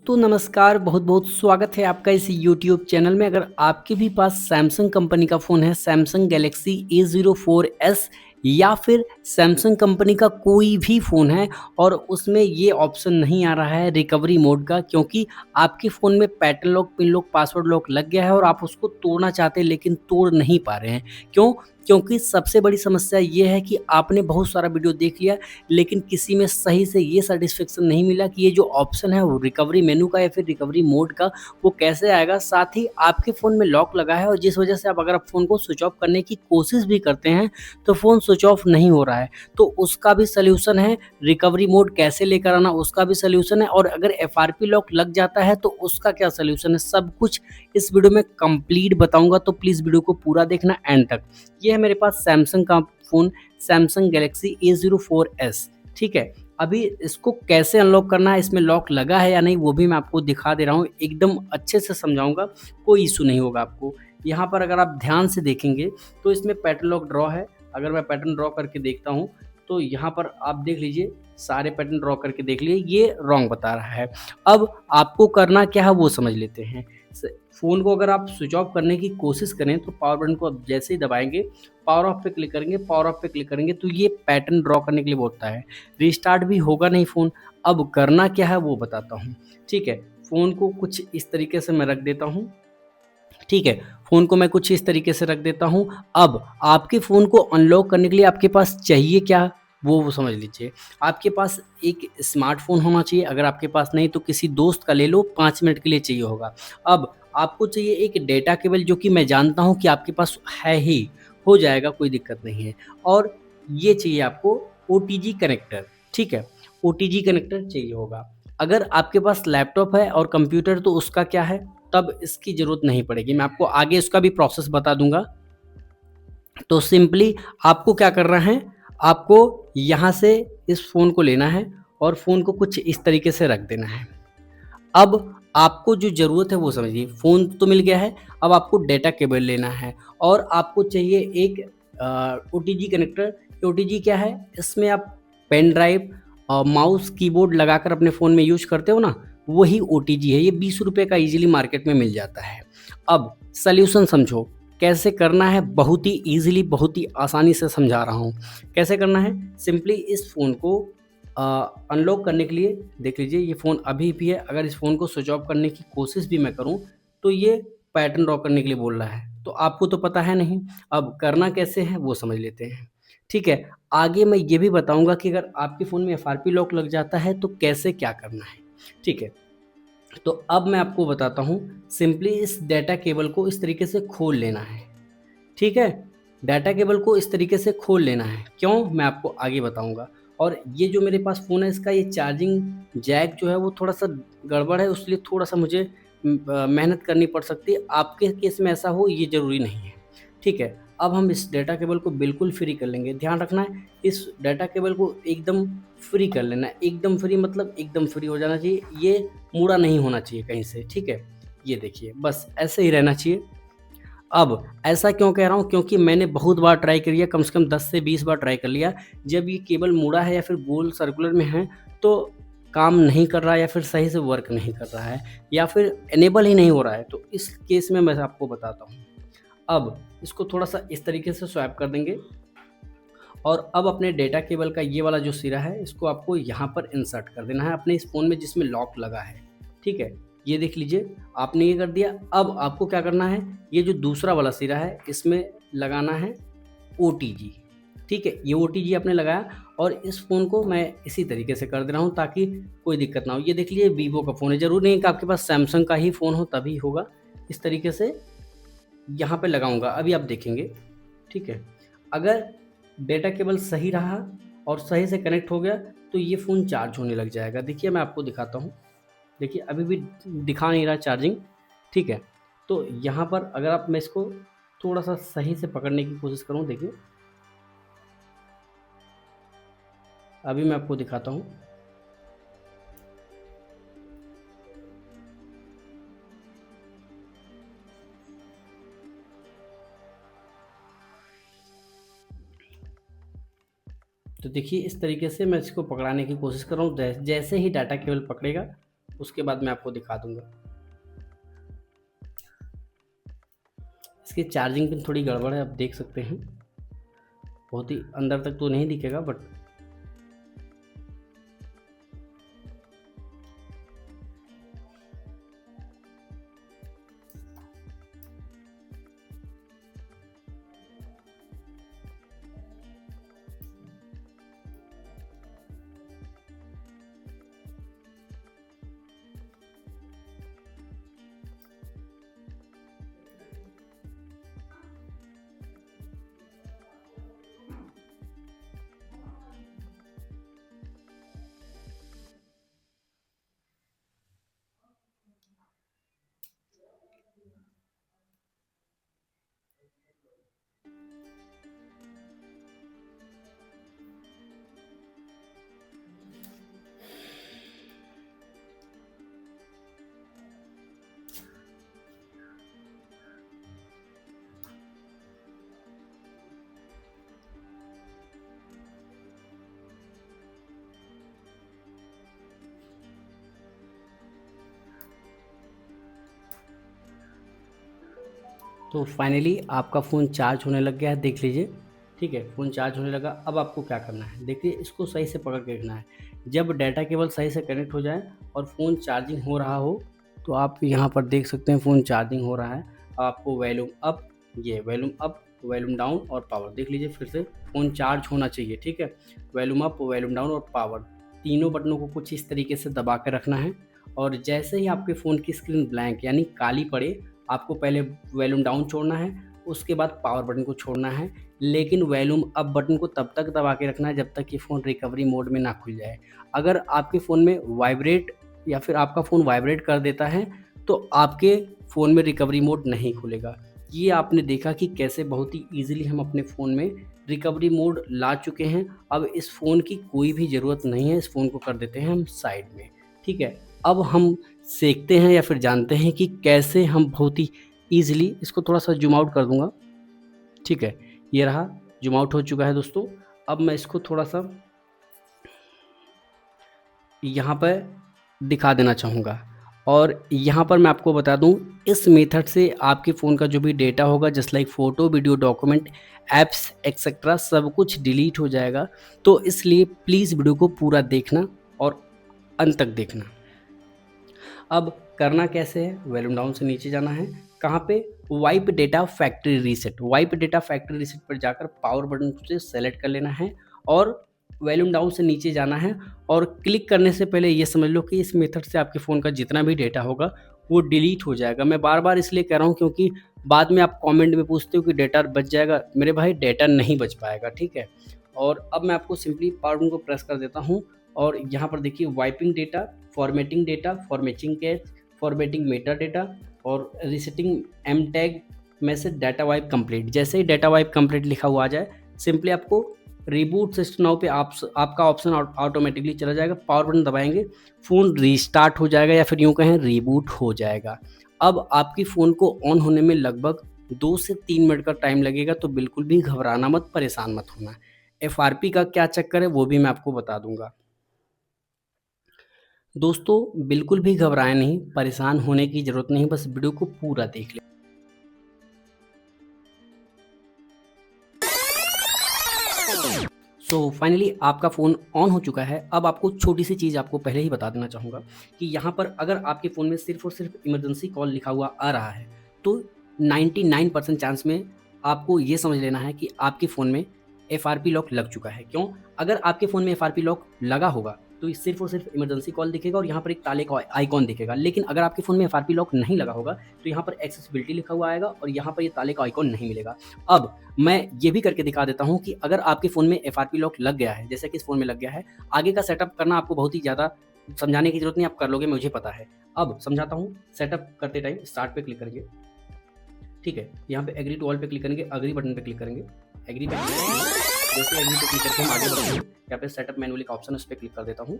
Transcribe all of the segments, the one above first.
तो नमस्कार, बहुत बहुत स्वागत है आपका इस यूट्यूब चैनल में। अगर आपके भी पास सैमसंग कंपनी का फ़ोन है, सैमसंग गैलेक्सी A04s या फिर सैमसंग कंपनी का कोई भी फ़ोन है और उसमें ये ऑप्शन नहीं आ रहा है रिकवरी मोड का, क्योंकि आपके फ़ोन में pattern lock, pin lock, password lock लग गया है और आप उसको तोड़ना चाहते हैं लेकिन तोड़ नहीं पा रहे हैं। क्यों? क्योंकि सबसे बड़ी समस्या ये है कि आपने बहुत सारा वीडियो देख लिया, लेकिन किसी में सही से ये सैटिस्फैक्शन नहीं मिला कि ये जो ऑप्शन है वो रिकवरी मेनू का या फिर रिकवरी मोड का वो कैसे आएगा। साथ ही आपके फ़ोन में लॉक लगा है और जिस वजह से आप अगर फ़ोन को स्विच ऑफ करने की कोशिश भी करते हैं तो फ़ोन स्विच ऑफ नहीं हो रहा है। तो उसका भी सॉल्यूशन है, रिकवरी मोड कैसे लेकर आना उसका भी सॉल्यूशन है, और अगर एफआरपी लॉक लग जाता है तो उसका क्या सॉल्यूशन है, सब कुछ इस वीडियो में कंप्लीट बताऊंगा। तो प्लीज़ वीडियो को पूरा देखना एंड तक। ये है मेरे पास सैमसंग का फ़ोन, सैमसंग गैलेक्सी A04s। ठीक है, अभी इसको कैसे अनलॉक करना है, इसमें लॉक लगा है या नहीं, वो भी मैं आपको दिखा दे रहा हूँ, एकदम अच्छे से समझाऊंगा, कोई इशू नहीं होगा आपको। यहाँ पर अगर आप ध्यान से देखेंगे तो इसमें पैटर्न लॉक ड्रॉ है। अगर मैं पैटर्न ड्रॉ करके देखता हूँ तो यहाँ पर आप देख लीजिए, सारे पैटर्न ड्रॉ करके देख लीजिए, ये रॉन्ग बता रहा है। अब आपको करना क्या है वो समझ लेते हैं। फ़ोन को अगर आप स्विच ऑफ करने की कोशिश करें तो पावर बटन को आप जैसे ही दबाएंगे, पावर ऑफ पे क्लिक करेंगे, पावर ऑफ पे क्लिक करेंगे तो ये पैटर्न ड्रॉ करने के लिए बोलता है। रिस्टार्ट भी होगा नहीं फ़ोन। अब करना क्या है वो बताता हूँ। ठीक है, फ़ोन को कुछ इस तरीके से मैं रख देता हूँ। ठीक है, फ़ोन को मैं कुछ इस तरीके से रख देता हूँ। अब आपके फ़ोन को अनलॉक करने के लिए आपके पास चाहिए क्या, वो समझ लीजिए। आपके पास एक स्मार्टफ़ोन होना चाहिए, अगर आपके पास नहीं तो किसी दोस्त का ले लो, 5 मिनट के लिए चाहिए होगा। अब आपको चाहिए एक डेटा केबल, जो कि मैं जानता हूँ कि आपके पास है ही, हो जाएगा, कोई दिक्कत नहीं है। और ये चाहिए आपको ओटीजी कनेक्टर। ठीक है, ओटीजी कनेक्टर चाहिए होगा। अगर आपके पास लैपटॉप है और कंप्यूटर तो उसका क्या है, तब इसकी ज़रूरत नहीं पड़ेगी। मैं आपको आगे इसका भी प्रोसेस बता दूँगा। तो सिंपली आपको क्या करना है, आपको यहाँ से इस फ़ोन को लेना है और फ़ोन को कुछ इस तरीके से रख देना है। अब आपको जो ज़रूरत है वो समझिए, फ़ोन तो मिल गया है, अब आपको डेटा केबल लेना है और आपको चाहिए एक ओटीजी कनेक्टर। ओटीजी क्या है, इसमें आप पेन ड्राइव, माउस, कीबोर्ड लगाकर अपने फ़ोन में यूज़ करते हो ना, वही ओटीजी है। ये ₹20 का ईज़िली मार्केट में मिल जाता है। अब सॉल्यूशन समझो, कैसे करना है, बहुत ही ईज़िली, बहुत ही आसानी से समझा रहा हूँ। कैसे करना है, सिंपली इस फ़ोन को अनलॉक करने के लिए देख लीजिए, ये फ़ोन अभी भी है। अगर इस फ़ोन को स्विच ऑफ करने की कोशिश भी मैं करूँ तो ये पैटर्न ड्रॉ करने के लिए बोल रहा है, तो आपको तो पता है नहीं। अब करना कैसे है वो समझ लेते हैं। ठीक है, आगे मैं ये भी बताऊंगा कि अगर आपके फ़ोन में एफआरपी लॉक लग जाता है तो कैसे क्या करना है। ठीक है, तो अब मैं आपको बताता हूँ। सिंपली इस डाटा केबल को इस तरीके से खोल लेना है। ठीक है, डाटा केबल को इस तरीके से खोल लेना है। क्यों, मैं आपको आगे बताऊंगा। और ये जो मेरे पास फ़ोन है, इसका ये चार्जिंग जैक जो है वो थोड़ा सा गड़बड़ है, उसलिए थोड़ा सा मुझे मेहनत करनी पड़ सकती है। आपके केस में ऐसा हो ये ज़रूरी नहीं है। ठीक है, अब हम इस डाटा केबल को बिल्कुल फ्री कर लेंगे। ध्यान रखना है, इस डाटा केबल को एकदम फ्री कर लेना है। एकदम फ्री मतलब एकदम फ्री हो जाना चाहिए, ये मुड़ा नहीं होना चाहिए कहीं से। ठीक है, ये देखिए, बस ऐसे ही रहना चाहिए। अब ऐसा क्यों कह रहा हूँ, क्योंकि मैंने बहुत बार ट्राई कर लिया, कम से कम 10 से 20 बार ट्राई कर लिया। जब ये केबल मुड़ा है या फिर गोल सर्कुलर में है तो काम नहीं कर रहा है, या फिर सही से वर्क नहीं कर रहा है, या फिर इनेबल ही नहीं हो रहा है। तो इस केस में मैं आपको बताता हूँ। अब इसको थोड़ा सा इस तरीके से स्वैप कर देंगे और अब अपने डेटा केबल का ये वाला जो सिरा है, इसको आपको यहाँ पर इंसर्ट कर देना है अपने इस फ़ोन में जिसमें लॉक लगा है। ठीक है, ये देख लीजिए, आपने ये कर दिया। अब आपको क्या करना है, ये जो दूसरा वाला सिरा है इसमें लगाना है ओटीजी। ठीक है, ये ओटीजी आपने लगाया और इस फ़ोन को मैं इसी तरीके से कर दे रहा हूँ ताकि कोई दिक्कत ना हो। ये देख लीजिए, वीवो का फ़ोन है, ज़रूरी नहीं है कि आपके पास सैमसंग का ही फ़ोन हो तभी होगा। इस तरीके से यहाँ पे लगाऊंगा, अभी आप देखेंगे। ठीक है, अगर डेटा केबल सही रहा और सही से कनेक्ट हो गया तो ये फ़ोन चार्ज होने लग जाएगा। देखिए, मैं आपको दिखाता हूँ। देखिए, अभी भी दिखा नहीं रहा चार्जिंग। ठीक है, तो यहाँ पर अगर आप, मैं इसको थोड़ा सा सही से पकड़ने की कोशिश करूँ, देखिए अभी मैं आपको दिखाता हूँ। तो देखिए, इस तरीके से मैं इसको पकड़ाने की कोशिश कर रहा हूँ। जैसे ही डाटा केबल पकड़ेगा उसके बाद मैं आपको दिखा दूंगा। इसकी चार्जिंग पिन थोड़ी गड़बड़ है, आप देख सकते हैं, बहुत ही अंदर तक तो नहीं दिखेगा बट तो फाइनली आपका फ़ोन चार्ज होने लग गया है, देख लीजिए। ठीक है, फ़ोन चार्ज होने लगा। अब आपको क्या करना है, देखिए इसको सही से पकड़ के रखना है। जब डाटा केबल सही से कनेक्ट हो जाए और फ़ोन चार्जिंग हो रहा हो, तो आप यहाँ पर देख सकते हैं फ़ोन चार्जिंग हो रहा है। आपको वॉल्यूम अप, ये वॉल्यूम अप, वॉल्यूम डाउन और पावर देख लीजिए, फिर से फ़ोन चार्ज होना चाहिए। ठीक है, वॉल्यूम अप, वॉल्यूम डाउन और पावर, तीनों बटनों को कुछ इस तरीके से दबा के रखना है। और जैसे ही आपके फ़ोन की स्क्रीन ब्लैंक यानी काली पड़े, आपको पहले वॉल्यूम डाउन छोड़ना है, उसके बाद पावर बटन को छोड़ना है, लेकिन वॉल्यूम अप बटन को तब तक दबा के रखना है जब तक कि फ़ोन रिकवरी मोड में ना खुल जाए। अगर आपके फ़ोन में वाइब्रेट या फिर आपका फ़ोन वाइब्रेट कर देता है, तो आपके फ़ोन में रिकवरी मोड नहीं खुलेगा। ये आपने देखा कि कैसे बहुत ही ईज़िली हम अपने फ़ोन में रिकवरी मोड ला चुके हैं। अब इस फ़ोन की कोई भी ज़रूरत नहीं है, इस फ़ोन को कर देते हैं हम साइड में। ठीक है, अब हम सीखते हैं या फिर जानते हैं कि कैसे हम बहुत ही ईज़िली इसको थोड़ा सा ज़ूम आउट कर दूँगा। ठीक है, ये रहा, ज़ूम आउट हो चुका है दोस्तों। अब मैं इसको थोड़ा-सा यहाँ पे दिखा देना चाहूँगा और यहाँ पर मैं आपको बता दूँ, इस मेथड से आपके फ़ोन का जो भी डेटा होगा just like photo, video, document, apps etcetera सब कुछ डिलीट हो जाएगा। तो इसलिए प्लीज़ वीडियो को पूरा देखना और अंत तक देखना। अब करना कैसे है, वॉल्यूम डाउन से नीचे जाना है, कहाँ पे, wipe data factory reset, wipe data factory reset पर जाकर पावर बटन से सेलेक्ट कर लेना है और वॉल्यूम डाउन से नीचे जाना है। और क्लिक करने से पहले ये समझ लो कि इस मेथड से आपके फ़ोन का जितना भी डेटा होगा वो डिलीट हो जाएगा। मैं बार बार इसलिए कह रहा हूँ क्योंकि बाद में आप कमेंट में पूछते हो कि डेटा बच जाएगा। मेरे भाई डेटा नहीं बच पाएगा, ठीक है। और अब मैं आपको सिंपली पावर बटन को प्रेस कर देता हूँ और यहाँ पर देखिए wiping data, formatting data, formatting catch, formatting Meta data और रीसेटिंग एम टैग में से डाटा वाइप कंप्लीट। जैसे ही डाटा वाइप कंप्लीट लिखा हुआ आ जाए, सिंपली आपको रिबूट सिस्टम नाउ पे आपका ऑप्शन ऑटोमेटिकली चला जाएगा। पावर बटन दबाएंगे, फ़ोन रीस्टार्ट हो जाएगा या फिर यूँ कहें रीबूट हो जाएगा। अब आपकी फ़ोन को ऑन होने में लगभग 2 से 3 मिनट का टाइम लगेगा, तो बिल्कुल भी घबराना मत, परेशान मत होना। एफआरपी का क्या चक्कर है वो भी मैं आपको बता दूंगा। दोस्तों बिल्कुल भी घबराएं नहीं, परेशान होने की ज़रूरत नहीं, बस वीडियो को पूरा देख लें। सो फाइनली आपका फ़ोन ऑन हो चुका है। अब आपको छोटी सी चीज़ आपको पहले ही बता देना चाहूँगा कि यहाँ पर अगर आपके फ़ोन में सिर्फ़ और सिर्फ इमरजेंसी कॉल लिखा हुआ आ रहा है, तो 99% चांस में आपको ये समझ लेना है कि आपके फ़ोन में एफआरपी लॉक लग चुका है। क्यों? अगर आपके फ़ोन में एफआरपी लॉक लगा होगा, तो सिर्फ़ और सिर्फ इमरजेंसी कॉल दिखेगा और यहाँ पर एक ताले का आइकॉन दिखेगा। लेकिन अगर आपके फ़ोन में एफआरपी लॉक नहीं लगा होगा, तो यहाँ पर एक्सेसिबिलिटी लिखा हुआ आएगा और यहाँ पर ये ताले का आइकॉन नहीं मिलेगा। अब मैं ये भी करके दिखा देता हूँ कि अगर आपके फ़ोन में एफआरपी लॉक लग गया है, जैसे कि इस फ़ोन में लग गया है, आगे का सेटअप करना आपको बहुत ही ज़्यादा समझाने की ज़रूरत नहीं, आप कर लोगे, मुझे पता है। अब समझाता हूँ। सेटअप करते टाइम स्टार्ट पे क्लिक करेंगे, ठीक है। यहाँ पे एग्री टू ऑल पे क्लिक करेंगे, अग्री बटन पे क्लिक करेंगे, एग्री पे क्लिक करेंगे। जैसे एग्री पे क्लिक करके हम आगे बढ़ेंगे, यहाँ पे सेटअप मैनुअली का ऑप्शन है, उस पे क्लिक कर देता हूँ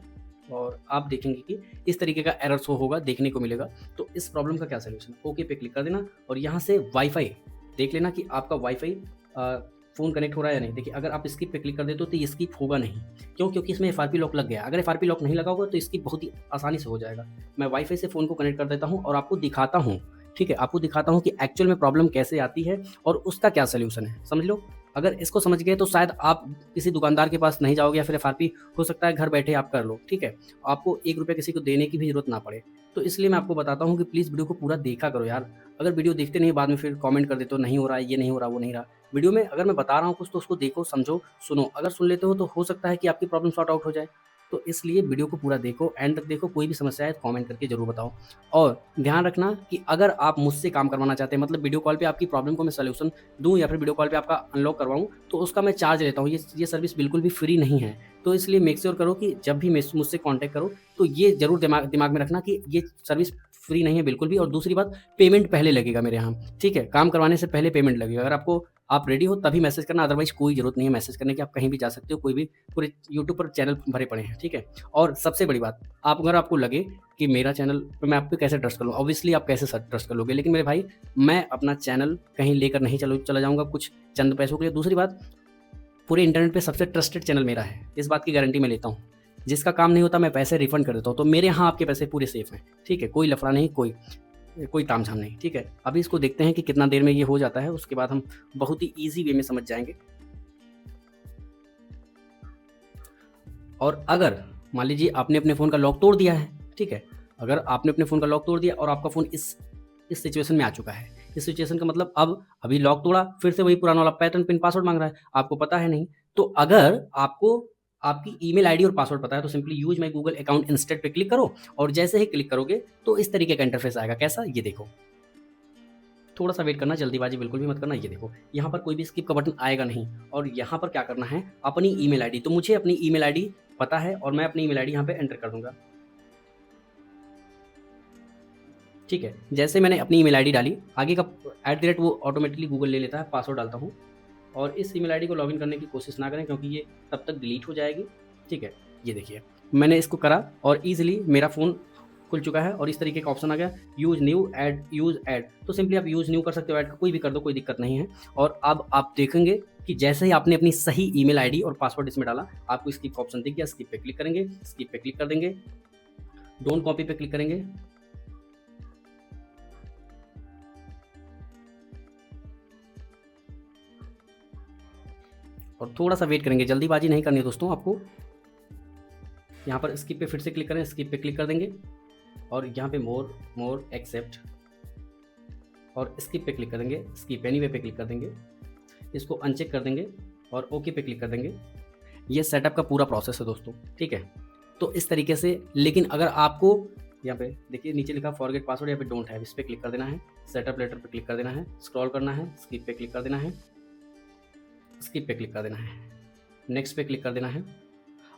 और आप देखेंगे कि इस तरीके का एरर शो होगा, देखने को मिलेगा। तो इस प्रॉब्लम का क्या सलूशन है, ओके पे क्लिक कर देना और यहाँ से वाईफाई देख लेना कि आपका वाईफाई फ़ोन कनेक्ट हो रहा है या नहीं। देखिए अगर आप स्किप पे क्लिक कर देते हो तो ये स्किप होगा नहीं। क्यों? क्योंकि इसमें एफआरपी लॉक लग गया है। अगर एफआरपी लॉक नहीं लगा होगा तो स्किप बहुत ही आसानी से हो जाएगा। मैं वाईफ़ाई से फ़ोन को कनेक्ट कर देता हूँ और आपको दिखाता हूँ, ठीक है? आपको दिखाता हूँ कि एक्चुअल में प्रॉब्लम कैसे आती है और उसका क्या सॉल्यूशन है, समझ लो। अगर इसको समझ गए तो शायद आप किसी दुकानदार के पास नहीं जाओगे या फिर एफआरपी हो सकता है घर बैठे आप कर लो, ठीक है? आपको ₹1 किसी को देने की भी ज़रूरत ना पड़े। तो इसलिए मैं आपको बताता हूँ कि प्लीज़ वीडियो को पूरा देखा करो यार। अगर वीडियो देखते नहीं बाद में फिर कमेंट कर देते हो नहीं हो रहा है, ये नहीं हो रहा, वो नहीं रहा। वीडियो में अगर मैं बता रहा हूँ कुछ तो उसको देखो, समझो, सुनो। अगर सुन लेते हो तो हो सकता है कि आपकी प्रॉब्लम सॉर्ट आउट हो जाए। तो इसलिए वीडियो को पूरा देखो, एंड तक देखो, कोई भी समस्या है तो कमेंट करके ज़रूर बताओ। और ध्यान रखना कि अगर आप मुझसे काम करवाना चाहते हैं, मतलब वीडियो कॉल पे आपकी प्रॉब्लम को मैं सॉल्यूशन दूँ या फिर वीडियो कॉल पे आपका अनलॉक करवाऊँ, तो उसका मैं चार्ज लेता हूँ। ये सर्विस बिल्कुल भी फ्री नहीं है। तो इसलिए मेक श्योर करो कि जब भी मुझसे कॉन्टैक्ट करो तो ये ज़रूर दिमाग में रखना कि ये सर्विस फ्री नहीं है बिल्कुल भी। और दूसरी बात, पेमेंट पहले लगेगा मेरे यहाँ, ठीक है? काम करवाने से पहले पेमेंट लगेगा। अगर आप रेडी हो तभी मैसेज करना, अदरवाइज़ कोई ज़रूरत नहीं है मैसेज करने की। आप कहीं भी जा सकते हो, कोई भी, पूरे यूट्यूब पर चैनल भरे पड़े हैं, ठीक है? और सबसे बड़ी बात, अगर आपको लगे कि मेरा चैनल पे मैं आप पे कैसे ट्रस्ट करूँ, ऑब्वियसली आप कैसे ट्रस्ट कर लोगे, लेकिन मेरे भाई मैं अपना चैनल कहीं लेकर नहीं चला जाऊँगा कुछ चंद पैसों के लिए। दूसरी बात, पूरे इंटरनेट पे सबसे ट्रस्टेड चैनल मेरा है, इस बात की गारंटी मैं लेता हूँ। जिसका काम नहीं होता मैं पैसे रिफंड कर देता हूँ, तो मेरे यहाँ आपके पैसे पूरे सेफ हैं, ठीक है? कोई लफड़ा नहीं, कोई तामझाम नहीं, ठीक है? अभी इसको देखते हैं कि कितना देर में ये हो जाता है, उसके बाद हम बहुत ही ईज़ी वे में समझ जाएँगे। और अगर मान लीजिए आपने अपने फ़ोन का लॉक तोड़ दिया है, ठीक है? अगर आपने अपने फ़ोन का लॉक तोड़ दिया और आपका फ़ोन इस सिचुएशन में आ चुका है, इस सिचुएशन का मतलब अब अभी लॉक तोड़ा, फिर से वही पुराना वाला पैटर्न, पिन, पासवर्ड माँग रहा है, आपको पता है नहीं। तो अगर आपको आपकी ईमेल आईडी और पासवर्ड पता है तो simply use my Google account instead पे क्लिक करो और जैसे ही क्लिक करोगे तो इस तरीके का इंटरफेस आएगा। कैसा? ये देखो। थोड़ा-सा वेट करना, जल्दीबाजी बिल्कुल भी मत करना। ये देखो, यहाँ पर कोई भी स्किप का बटन आएगा नहीं और यहाँ पर क्या करना है, अपनी ईमेल आईडी। तो मुझे अपनी ईमेल आईडी पता है और मैं अपनी ईमेल आईडी यहाँ पे एंटर कर दूँगा। ठीक है, जैसे मैंने अपनी ईमेल आईडी डाली, आगे का @ वो ऑटोमेटिकली गूगल ले लेता है, पासवर्ड डालता हूँ और इस ईमेल आईडी को लॉगिन करने की कोशिश ना करें क्योंकि ये तब तक डिलीट हो जाएगी। ठीक है, ये देखिए मैंने इसको करा और ईज़िली मेरा फ़ोन खुल चुका है और इस तरीके का ऑप्शन आ गया, use new add, use add. तो सिंपली आप यूज़ न्यू कर सकते हो, ऐड कोई भी कर दो, कोई दिक्कत नहीं है। और अब आप देखेंगे कि जैसे ही आपने अपनी सही ईमेल आईडी और पासवर्ड इसमें डाला, आपको स्किप का ऑप्शन दिख गया, स्किप पे क्लिक करेंगे, स्किप पे क्लिक कर देंगे, डोंट कॉपी पे क्लिक करेंगे। और थोड़ा-सा वेट करेंगे, जल्दीबाजी नहीं करनी है दोस्तों आपको। यहाँ पर स्किप पे फिर से क्लिक करें, स्किप पे क्लिक कर देंगे और यहाँ पे मोर एक्सेप्ट और स्किप पे क्लिक कर देंगे, स्किप एनीवे पे क्लिक कर देंगे, इसको अनचेक कर देंगे और ओके पे क्लिक कर देंगे। ये सेटअप का पूरा प्रोसेस है दोस्तों, ठीक है? तो इस तरीके से, लेकिन अगर आपको यहाँ पे देखिए नीचे लिखा फॉरगेट पासवर्ड, यहाँ पे डोंट हैव, इस पे क्लिक कर देना है, सेटअप लेटर पे क्लिक कर देना है, स्क्रॉल करना है, स्किप पे क्लिक कर देना है, स्किप पे क्लिक कर देना है, नेक्स्ट पे क्लिक कर देना है।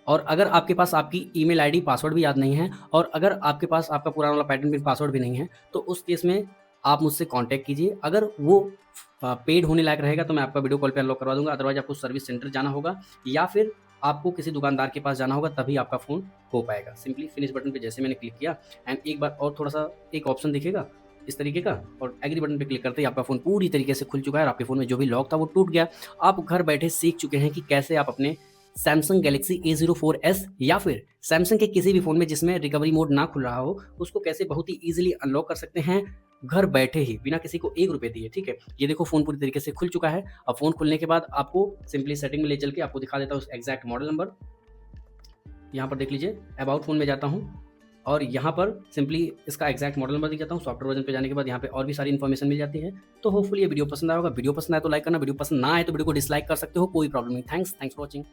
और अगर आपके पास आपकी ईमेल आईडी पासवर्ड भी याद नहीं है और अगर आपके पास आपका पुराना वाला पैटर्न पिन पासवर्ड भी नहीं है, तो उस केस में आप मुझसे कांटेक्ट कीजिए। अगर वो पेड होने लायक रहेगा तो मैं आपका वीडियो कॉल पे अनलॉक करवा दूंगा, अदरवाइज आपको सर्विस सेंटर जाना होगा या फिर आपको किसी दुकानदार के पास जाना होगा, तभी आपका फ़ोन हो पाएगा। सिंपली फिनिश बटन पे जैसे मैंने क्लिक किया एंड एक बार और थोड़ा सा एक ऑप्शन दिखेगा इस तरीके का और एग्री बटन पे क्लिक करते ही आपका फ़ोन पूरी तरीके से खुल चुका है और आपके फ़ोन में जो भी लॉक था वो टूट गया। आप घर बैठे सीख चुके हैं कि कैसे आप अपने सैमसंग गैलेक्सी A04s या फिर सैमसंग के किसी भी फ़ोन में जिसमें रिकवरी मोड ना खुल रहा हो, उसको कैसे बहुत ही ईजिली अनलॉक कर सकते हैं घर बैठे ही, बिना किसी को ₹1 दिए। ठीक है, ये देखो फ़ोन पूरी तरीके से खुल चुका है। अब फ़ोन खुलने के बाद आपको सिंपली सेटिंग में ले चल के आपको दिखा देता हूँ एग्जैक्ट मॉडल नंबर। यहाँ पर देख लीजिए, अबाउट फ़ोन में जाता हूँ और यहाँ पर सिंपली इसका एग्जैक्ट मॉडल नंबर दिख जाता हूँ। सॉफ्टवेयर वर्जन पे जाने के बाद यहाँ पे और भी सारी इन्फॉर्मेशन मिल जाती है। तो होपफुली ये वीडियो पसंद आया होगा। वीडियो पसंद आए तो लाइक करना, वीडियो पसंद ना आए तो वीडियो को डिसलाइक कर सकते हो, कोई प्रॉब्लम नहीं। Thanks for watching.